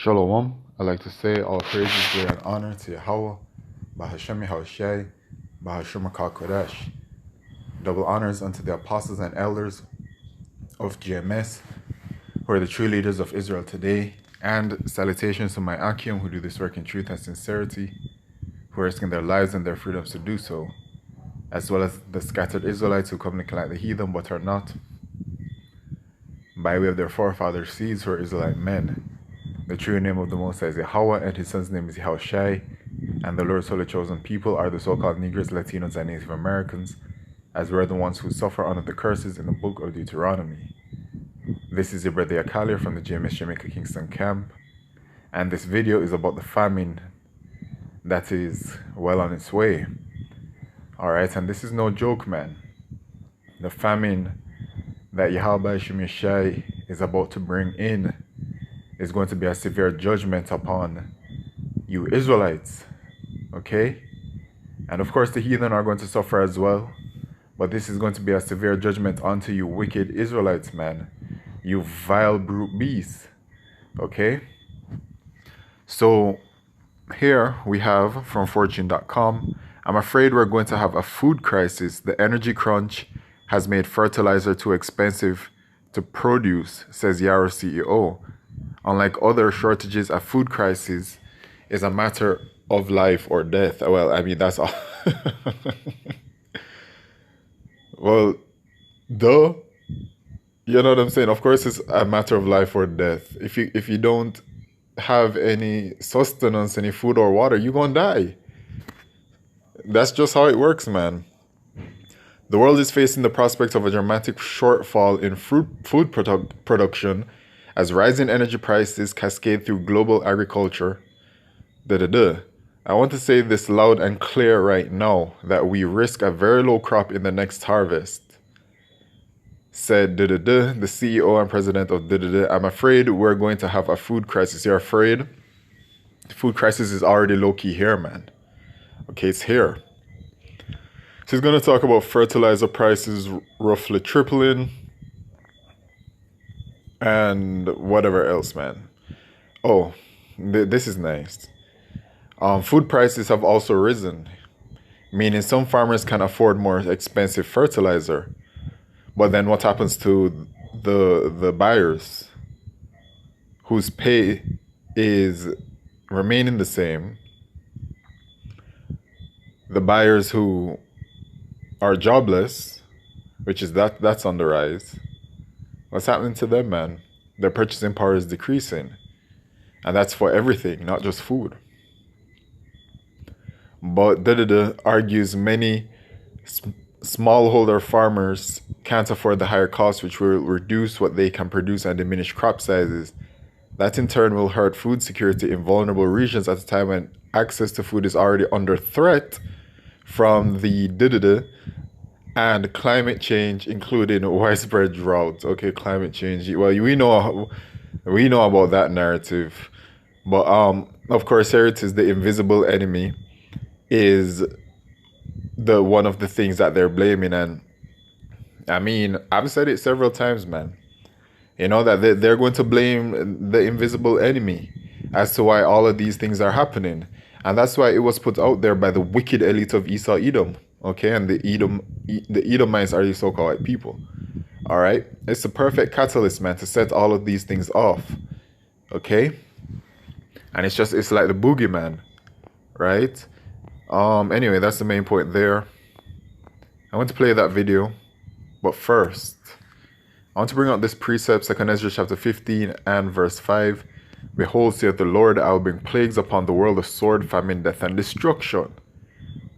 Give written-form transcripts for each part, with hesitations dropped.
Shalom. I like to say all praises, glory, and honor to Yahweh, Bahashem Yahushai, Bahashem Kodesh. Double honors unto the apostles and elders of GMS, who are the true leaders of Israel today, and salutations to my Akim, who do this work in truth and sincerity, who are risking their lives and their freedoms to do so, as well as the scattered Israelites who communicate like the heathen but are not, by way of their forefathers' seeds who are Israelite men. The true name of the Most High is Yahweh, and his son's name is Yahushai, and the Lord's holy chosen people are the so-called Negroes, Latinos, and Native Americans, as we're the ones who suffer under the curses in the book of Deuteronomy. This is your brother Yakali from the GMS Jamaica Kingston camp, and this video is about the famine that is well on its way. Alright, and this is no joke, man. The famine that Yahweh Shai is about to bring in is going to be a severe judgment upon you Israelites, okay? And of course the heathen are going to suffer as well, but this is going to be a severe judgment unto you wicked Israelites, man. You vile brute beasts, okay? So here we have from fortune.com, I'm afraid we're going to have a food crisis. The energy crunch has made fertilizer too expensive to produce, says Yarrow CEO. Unlike other shortages, a food crisis is a matter of life or death. Well, I mean, that's all. Well, duh. You know what I'm saying? Of course, it's a matter of life or death. If you don't have any sustenance, any food or water, you're gonna die. That's just how it works, man. The world is facing the prospect of a dramatic shortfall in food production as rising energy prices cascade through global agriculture. I want to say this loud and clear right now that we risk a very low crop in the next harvest, said the CEO and president of I'm afraid we're going to have a food crisis. You're afraid? The food crisis is already low-key here, man. Okay, it's here. She's going to talk about fertilizer prices roughly tripling and whatever else, man. Oh, this is nice. Food prices have also risen, meaning some farmers can afford more expensive fertilizer. But then what happens to the buyers whose pay is remaining the same? The buyers who are jobless, which is that's on the rise. What's happening to them, man? Their purchasing power is decreasing. And that's for everything, not just food. But argues many smallholder farmers can't afford the higher costs, which will reduce what they can produce and diminish crop sizes. That in turn will hurt food security in vulnerable regions at a time when access to food is already under threat from the and climate change, including widespread drought. Okay, climate change. Well, we know about that narrative, but of course, here it is. The invisible enemy is the one of the things that they're blaming, and I mean, I've said it several times, man. You know that they're going to blame the invisible enemy as to why all of these things are happening, and that's why it was put out there by the wicked elite of Esau Edom. Okay, and the Edomites are the so-called white people. All right, it's the perfect catalyst, man, to set all of these things off. Okay, and it's like the boogeyman, right? Anyway, that's the main point there. I want to play that video, but first, I want to bring out this precept, 2 Ezra chapter 15 and verse 5. Behold, saith the Lord, I will bring plagues upon the world of sword, famine, death, and destruction.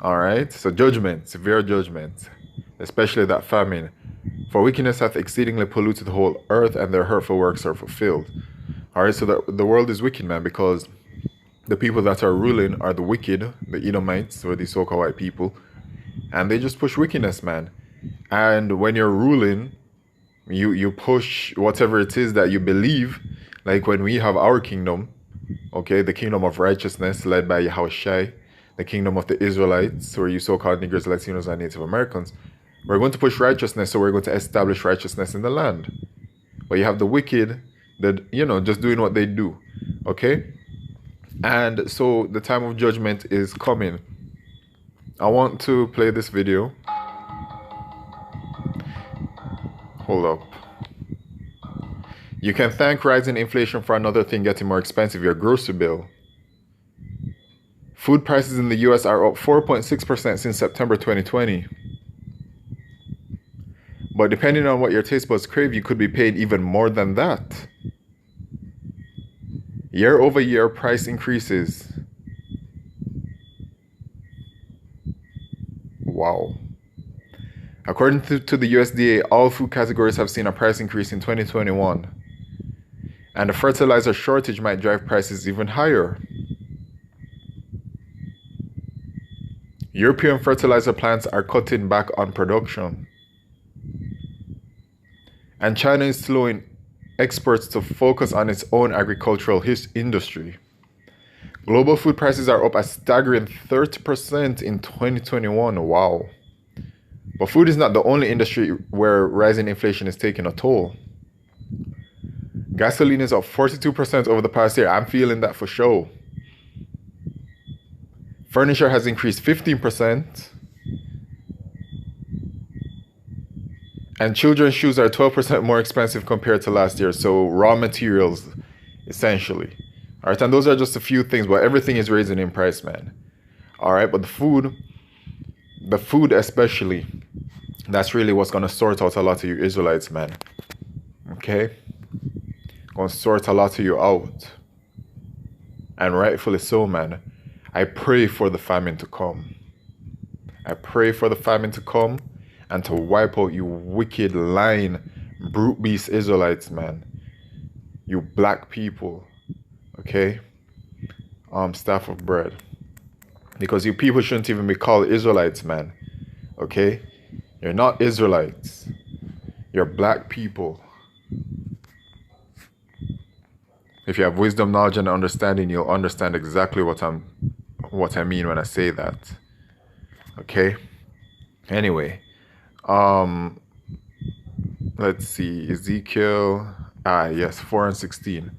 Alright, so judgment, severe judgment, especially that famine. For wickedness hath exceedingly polluted the whole earth, and their hurtful works are fulfilled. Alright, so the world is wicked, man, because the people that are ruling are the wicked, the Edomites, or the so-called white people, and they just push wickedness, man. And when you're ruling, you push whatever it is that you believe, like when we have our kingdom, okay, the kingdom of righteousness led by Yahushai, the kingdom of the Israelites, or you so-called Negroes, Latinos, and Native Americans. We're going to push righteousness, so we're going to establish righteousness in the land. But you have the wicked that, just doing what they do. Okay? And so the time of judgment is coming. I want to play this video. Hold up. You can thank rising inflation for another thing getting more expensive, your grocery bill. Food prices in the US are up 4.6% since September 2020. But depending on what your taste buds crave, you could be paid even more than that. Year over year price increases. Wow. According to the USDA, all food categories have seen a price increase in 2021. And the fertilizer shortage might drive prices even higher. European fertilizer plants are cutting back on production. And China is slowing exports to focus on its own agricultural industry. Global food prices are up a staggering 30% in 2021. Wow. But food is not the only industry where rising inflation is taking a toll. Gasoline is up 42% over the past year. I'm feeling that for sure. Furniture has increased 15%. And children's shoes are 12% more expensive compared to last year. So raw materials, essentially. All right, and those are just a few things, but everything is raising in price, man. All right, but the food especially, that's really what's going to sort out a lot of you Israelites, man. Okay? Going to sort a lot of you out. And rightfully so, man. I pray for the famine to come. I pray for the famine to come and to wipe out you wicked, lying, brute beast Israelites, man. You black people. Okay? Staff of bread. Because you people shouldn't even be called Israelites, man. Okay? You're not Israelites. You're black people. If you have wisdom, knowledge, and understanding, you'll understand exactly what I mean when I say that. Okay? Anyway. Let's see. Ezekiel. Yes, 4:16.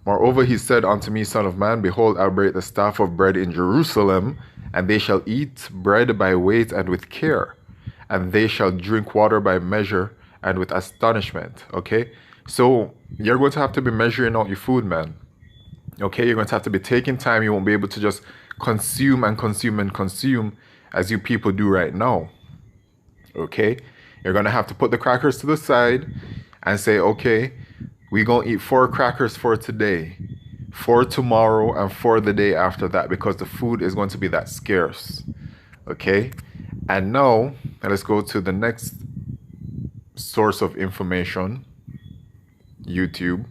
Moreover, he said unto me, Son of man, behold, I break the staff of bread in Jerusalem, and they shall eat bread by weight and with care, and they shall drink water by measure and with astonishment. Okay? So you're going to have to be measuring out your food, man. Okay? You're going to have to be taking time. You won't be able to just consume and consume and consume as you people do right now. Okay? You're going to have to put the crackers to the side and say, okay, we're going to eat 4 crackers for today, 4 tomorrow, and 4 the day after that, because the food is going to be that scarce. Okay? And now, let's go to the next source of information, YouTube.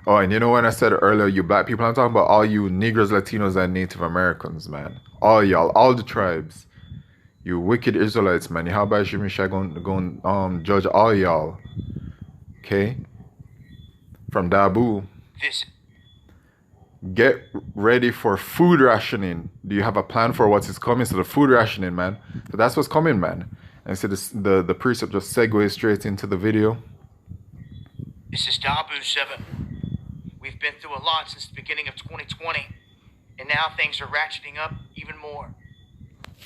Oh, and you know when I said earlier, you black people, I'm talking about all you Negroes, Latinos, and Native Americans, man. All y'all, all the tribes. You wicked Israelites, man. How about Shimmy going judge all y'all? Okay? From Dabu. Get ready for food rationing. Do you have a plan for what is coming? So the food rationing, man. So that's what's coming, man. And so the precept just segues straight into the video. This is Dabu 7. We've been through a lot since the beginning of 2020, and now things are ratcheting up even more.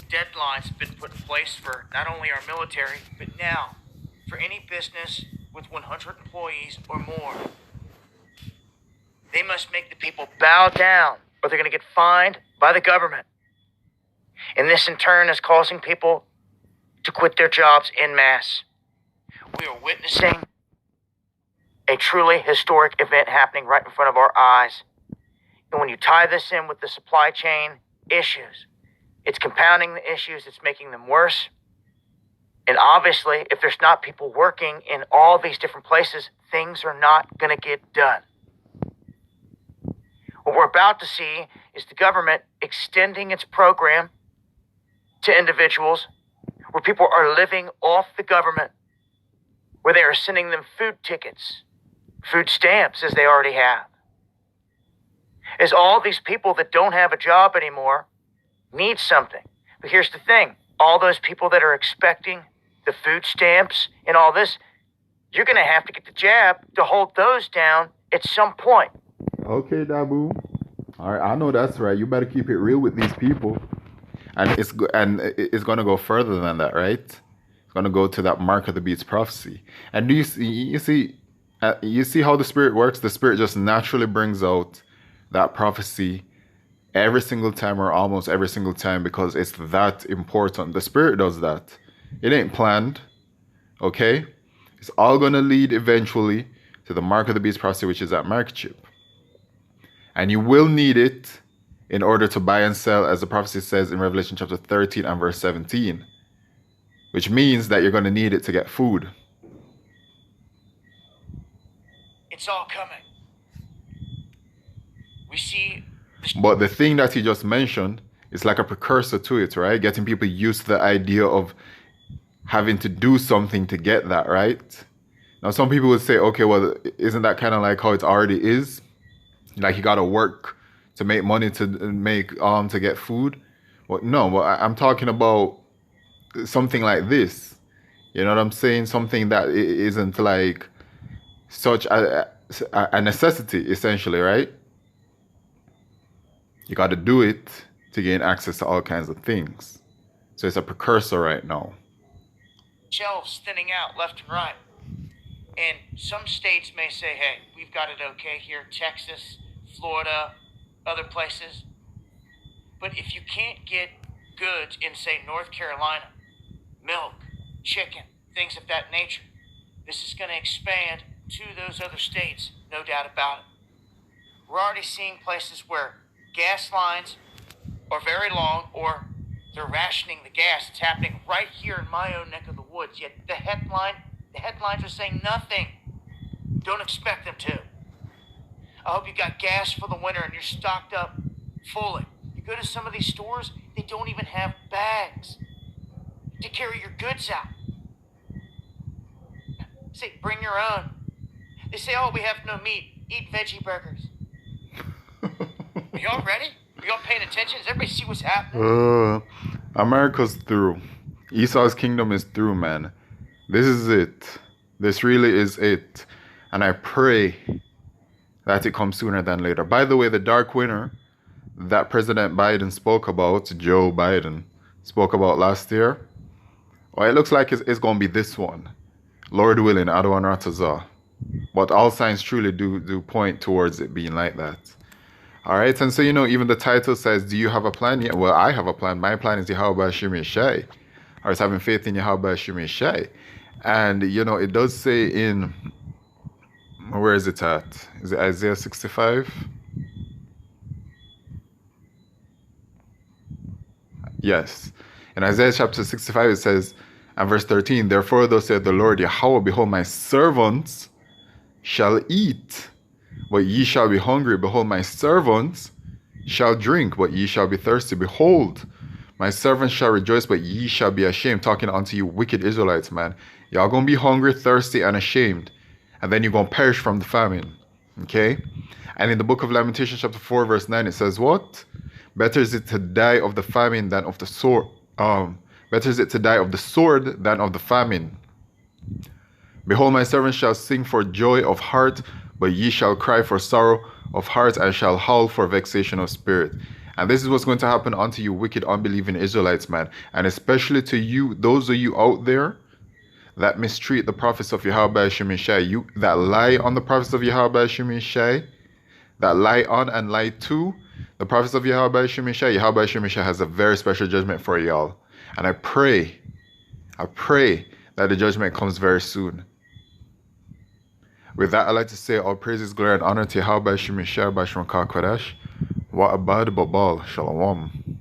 Deadlines have been put in place for not only our military, but now for any business with 100 employees or more. They must make the people bow down, or they're going to get fined by the government. And this in turn is causing people to quit their jobs en masse. We are witnessing a truly historic event happening right in front of our eyes. And when you tie this in with the supply chain issues, it's compounding the issues, it's making them worse. And obviously, if there's not people working in all these different places, things are not going to get done. What we're about to see is the government extending its program to individuals where people are living off the government, where they are sending them food tickets, food stamps, as they already have. As all these people that don't have a job anymore need something. But here's the thing. All those people that are expecting the food stamps and all this, you're going to have to get the jab to hold those down at some point. Okay, Dabu. All right, I know that's right. You better keep it real with these people, and it's gonna go further than that, right? It's gonna go to that mark of the beast prophecy. And do you see how the spirit works? The spirit just naturally brings out that prophecy every single time or almost every single time because it's that important. The spirit does that. It ain't planned, okay? It's all gonna lead eventually to the mark of the beast prophecy, which is that mark chip. And you will need it in order to buy and sell, as the prophecy says in Revelation chapter 13 and verse 17, which means that you're going to need it to get food. It's all coming. We see. But the thing that he just mentioned is like a precursor to it, right? Getting people used to the idea of having to do something to get that, right? Now, some people would say, okay, well, isn't that kind of like how it already is? Like you got to work to make money to get food. Well, no, well, I'm talking about something like this. You know what I'm saying? Something that isn't like such a necessity, essentially, right? You got to do it to gain access to all kinds of things. So it's a precursor right now. Shelves thinning out left and right. And some states may say, hey, we've got it okay here, Texas, Florida, other places. But if you can't get goods in, say, North Carolina, milk, chicken, things of that nature, this is going to expand to those other states, no doubt about it. We're already seeing places where gas lines are very long or they're rationing the gas. It's happening right here in my own neck of the woods, yet the headlines are saying nothing. Don't expect them to. I hope you got gas for the winter and you're stocked up fully. You go to some of these stores, they don't even have bags to carry your goods out. Say, bring your own. They say, oh, we have no meat. Eat veggie burgers. Are y'all ready? Are y'all paying attention? Does everybody see what's happening? America's through. Esau's kingdom is through, man. This is it. This really is it. And I pray that it comes sooner than later. By the way, the dark winter that President Biden spoke about, Joe Biden, spoke about last year, well, it looks like it's going to be this one. Lord willing, Adwan Ratazah. But all signs truly do point towards it being like that. All right, and so, even the title says, do you have a plan? Yeah, well, I have a plan. My plan is Yahweh Hashem Yeshai. Or it's having faith in Yahweh Hashem Yeshai. And, it does say in, where is it at? Is it Isaiah 65? Yes. In Isaiah chapter 65, it says, and verse 13, therefore thus saith the Lord Yahweh, behold, my servants shall eat, but ye shall be hungry. Behold, my servants shall drink, but ye shall be thirsty. Behold, my servants shall rejoice, but ye shall be ashamed. Talking unto you wicked Israelites, man. Y'all gonna be hungry, thirsty, and ashamed. And then you're gonna perish from the famine. Okay? And in the book of Lamentations, chapter 4, verse 9, it says what? Better is it to die of the famine than of the sword. Better is it to die of the sword than of the famine. Behold, my servants shall sing for joy of heart, but ye shall cry for sorrow of heart, and shall howl for vexation of spirit. And this is what's going to happen unto you wicked, unbelieving Israelites, man. And especially to you, those of you out there that mistreat the prophets of Yahweh Hashem Yeshai, you that lie on the prophets of Yahweh Hashem Yeshai, that lie on and lie to the prophets of Yahweh Hashem Yeshai, Yahweh Hashem Yeshai has a very special judgment for y'all. And I pray that the judgment comes very soon. With that, I'd like to say all praises, glory, and honor to Yahweh Hashem Yeshai, Bashram Ka Kodesh, Wa Abad Babal, Shalom.